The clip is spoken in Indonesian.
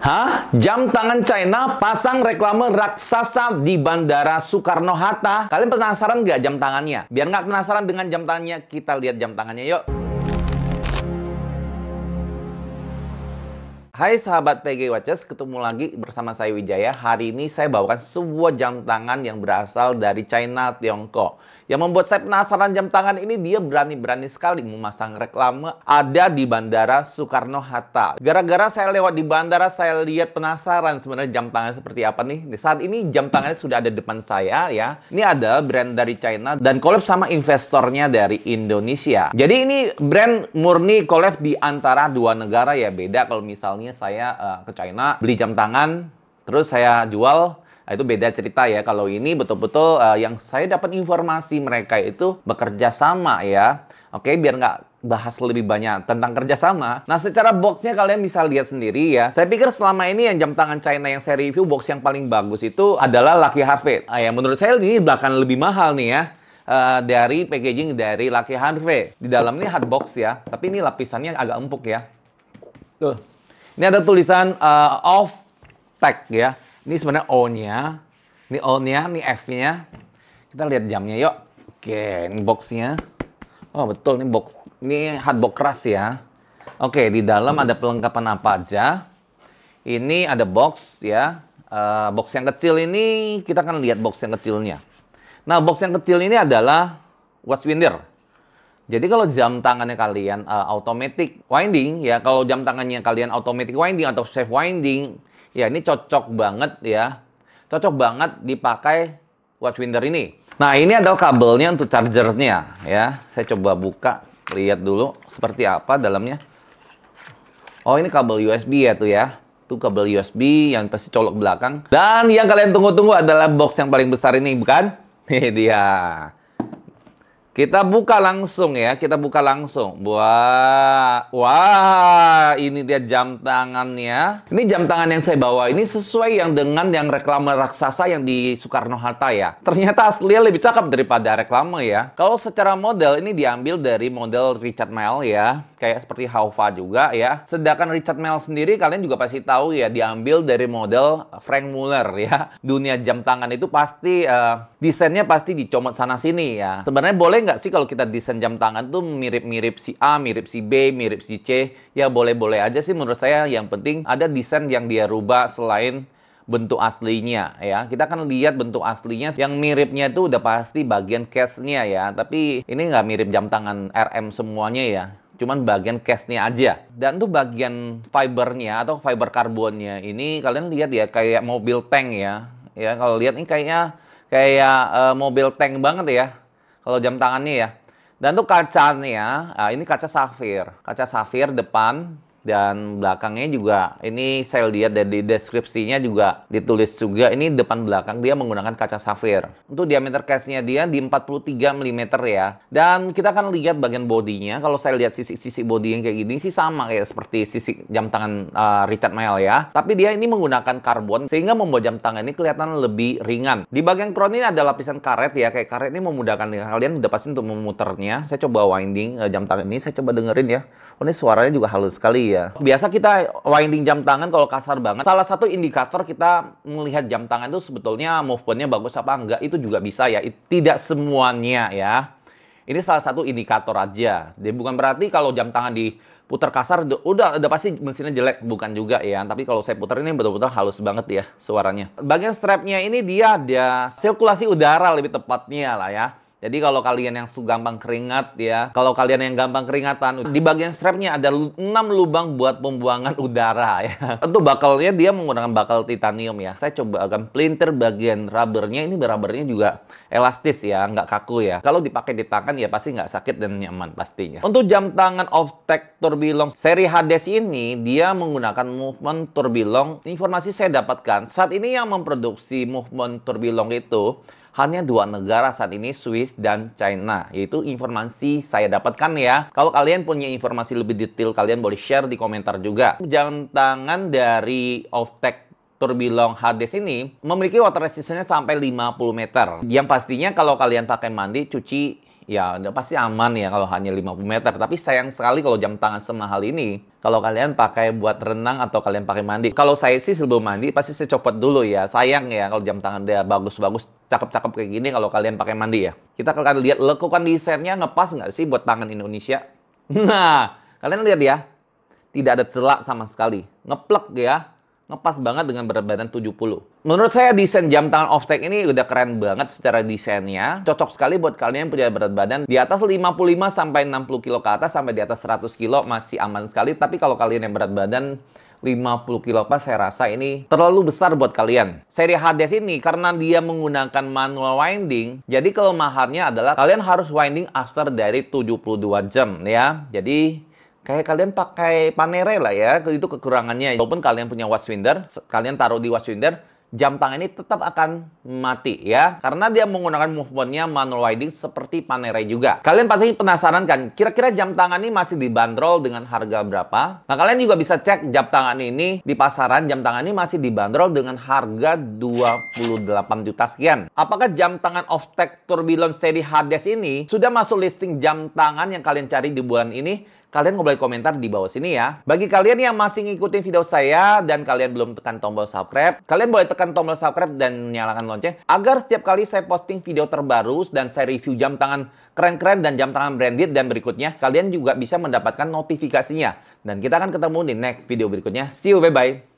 Hah? Jam tangan China pasang reklame raksasa di Bandara Soekarno-Hatta. Kalian penasaran nggak jam tangannya? Biar nggak penasaran dengan jam tangannya, kita lihat jam tangannya yuk. Hai sahabat PG Watches, ketemu lagi bersama saya Wijaya. Hari ini saya bawakan sebuah jam tangan yang berasal dari China, Tiongkok. Yang membuat saya penasaran jam tangan ini, dia berani-berani sekali memasang reklame ada di Bandara Soekarno-Hatta. Gara-gara saya lewat di bandara, saya lihat penasaran sebenarnya jam tangan seperti apa nih. Saat ini jam tangannya sudah ada depan saya ya. Ini ada brand dari China dan collab sama investornya dari Indonesia. Jadi ini brand murni collab di antara dua negara ya. Beda kalau misalnya saya ke China beli jam tangan terus saya jual, itu beda cerita ya. Kalau ini betul-betul yang saya dapat informasi mereka itu bekerja sama ya. Oke, biar nggak bahas lebih banyak tentang kerjasama. Nah, secara boxnya kalian bisa lihat sendiri ya. Saya pikir selama ini yang jam tangan China yang saya review, box yang paling bagus itu adalah Lucky Harvey. Ya, menurut saya ini bahkan lebih mahal nih ya. Dari packaging dari Lucky Harvey. Di dalam ini hard box ya, tapi ini lapisannya agak empuk ya. Tuh. Ini ada tulisan off tag ya. Ini sebenarnya O-nya. Ini O-nya, ini F-nya. Kita lihat jamnya yuk. Oke, ini box-nya. Oh betul, ini box. Ini hard box keras ya. Oke, di dalam ada perlengkapan apa aja. Ini ada box ya. Box yang kecil ini, kita akan lihat box yang kecilnya. Nah, box yang kecil ini adalah watchwinder. Jadi kalau jam tangannya kalian automatic winding ya, kalau jam tangannya kalian automatic winding atau safe winding, ya ini cocok banget ya. Cocok banget dipakai watchwinder ini. Nah, ini adalah kabelnya untuk chargernya ya. Saya coba buka, lihat dulu seperti apa dalamnya. Oh, ini kabel USB ya tuh ya. Itu kabel USB yang pasti colok belakang. Dan yang kalian tunggu-tunggu adalah box yang paling besar ini, bukan? Ini dia. Kita buka langsung ya, kita buka langsung. Wah, ini dia jam tangannya. Ini jam tangan yang saya bawa ini sesuai yang dengan yang reklame raksasa yang di Soekarno-Hatta ya. Ternyata aslinya lebih cakep daripada reklame ya. Kalau secara model ini diambil dari model Richard Mille ya, kayak seperti Haufa juga ya. Sedangkan Richard Mille sendiri kalian juga pasti tahu ya, diambil dari model Frank Muller ya. Dunia jam tangan itu pasti desainnya pasti dicomot sana sini ya. Sebenarnya boleh nggak sih kalau kita desain jam tangan tuh mirip-mirip si A, mirip si B, mirip si C? Ya boleh-boleh aja sih menurut saya. Yang penting ada desain yang dia rubah selain bentuk aslinya ya. Kita akan lihat bentuk aslinya. Yang miripnya itu udah pasti bagian case-nya ya. Tapi ini nggak mirip jam tangan RM semuanya ya. Cuman bagian case-nya aja. Dan tuh bagian fibernya atau fiber karbonnya ini kalian lihat ya, kayak mobil tank ya. Ya kalau lihat ini kayak mobil tank banget ya. Kalau jam tangannya ya. Dan tuh kacanya, ini kaca safir. Kaca safir depan dan belakangnya juga. Ini saya lihat dari deskripsinya juga ditulis juga. Ini depan belakang dia menggunakan kaca safir. Untuk diameter case-nya dia di 43 mm ya. Dan kita akan lihat bagian bodinya. Kalau saya lihat sisi bodi yang kayak gini sih sama kayak seperti sisi jam tangan Richard Mille ya. Tapi dia ini menggunakan karbon sehingga membuat jam tangan ini kelihatan lebih ringan. Di bagian crown ini ada lapisan karet ya. Kayak karet ini memudahkan kalian udah pasti untuk memutarnya. Saya coba winding jam tangan ini. Saya coba dengerin ya. Oh, ini suaranya juga halus sekali ya. Biasa kita winding jam tangan kalau kasar banget, salah satu indikator kita melihat jam tangan itu sebetulnya movement-nya bagus apa enggak, itu juga bisa ya. Tidak semuanya ya. Ini salah satu indikator aja. Jadi bukan berarti kalau jam tangan diputar kasar udah pasti mesinnya jelek, bukan juga ya. Tapi kalau saya putar ini betul-betul halus banget ya suaranya. Bagian strapnya ini dia ada sirkulasi udara lebih tepatnya lah ya. Jadi kalau kalian yang gampang keringat ya, kalau kalian yang gampang keringatan, di bagian strapnya ada 6 lubang buat pembuangan udara ya. Untuk bakalnya dia menggunakan bakal titanium ya. Saya coba akan pelintir bagian rubbernya, ini rubbernya juga elastis ya, nggak kaku ya. Kalau dipakai di tangan ya pasti nggak sakit dan nyaman pastinya. Untuk jam tangan Off-Tech Tourbillon seri Hades ini, dia menggunakan movement tourbillon. Informasi saya dapatkan, saat ini yang memproduksi movement tourbillon itu hanya dua negara saat ini, Swiss dan China. Yaitu informasi saya dapatkan ya. Kalau kalian punya informasi lebih detail, kalian boleh share di komentar juga. Jam tangan dari Off-Tech Tourbillon Hades ini memiliki water resistance sampai 50 meter. Yang pastinya kalau kalian pakai mandi, cuci ya udah pasti aman ya kalau hanya 50 meter. Tapi sayang sekali kalau jam tangan semahal ini, kalau kalian pakai buat renang atau kalian pakai mandi. Kalau saya sih sebelum mandi pasti saya copot dulu ya. Sayang ya kalau jam tangan dia bagus-bagus, cakep-cakep kayak gini kalau kalian pakai mandi ya. Kita akan lihat lekukan desainnya ngepas nggak sih buat tangan Indonesia. Nah, kalian lihat ya. Tidak ada celak sama sekali. Ngeplek ya. Ngepas banget dengan berat badan 70. Menurut saya desain jam tangan Offtake ini udah keren banget secara desainnya. Cocok sekali buat kalian yang punya berat badan di atas 55 sampai 60 kilo ke atas, sampai di atas 100 kilo masih aman sekali. Tapi kalau kalian yang berat badan 50 kilo pas, saya rasa ini terlalu besar buat kalian. Seri Hades ini karena dia menggunakan manual winding, jadi kelemahannya adalah kalian harus winding after dari 72 jam ya. Jadi kayak kalian pakai Panerai lah ya, itu kekurangannya. Walaupun kalian punya watch winder, kalian taruh di watch winder, jam tangan ini tetap akan mati ya. Karena dia menggunakan movementnya manual winding seperti Panerai juga. Kalian pasti penasaran kan, kira-kira jam tangan ini masih dibanderol dengan harga berapa? Nah, kalian juga bisa cek jam tangan ini di pasaran. Jam tangan ini masih dibanderol dengan harga 28 juta sekian. Apakah jam tangan Offtake Tourbillon seri Hades ini sudah masuk listing jam tangan yang kalian cari di bulan ini? Kalian boleh komentar di bawah sini ya. Bagi kalian yang masih ngikutin video saya dan kalian belum tekan tombol subscribe, kalian boleh tekan tombol subscribe dan nyalakan lonceng agar setiap kali saya posting video terbaru dan saya review jam tangan keren-keren dan jam tangan branded dan berikutnya, kalian juga bisa mendapatkan notifikasinya. Dan kita akan ketemu di next video berikutnya. See you, bye-bye.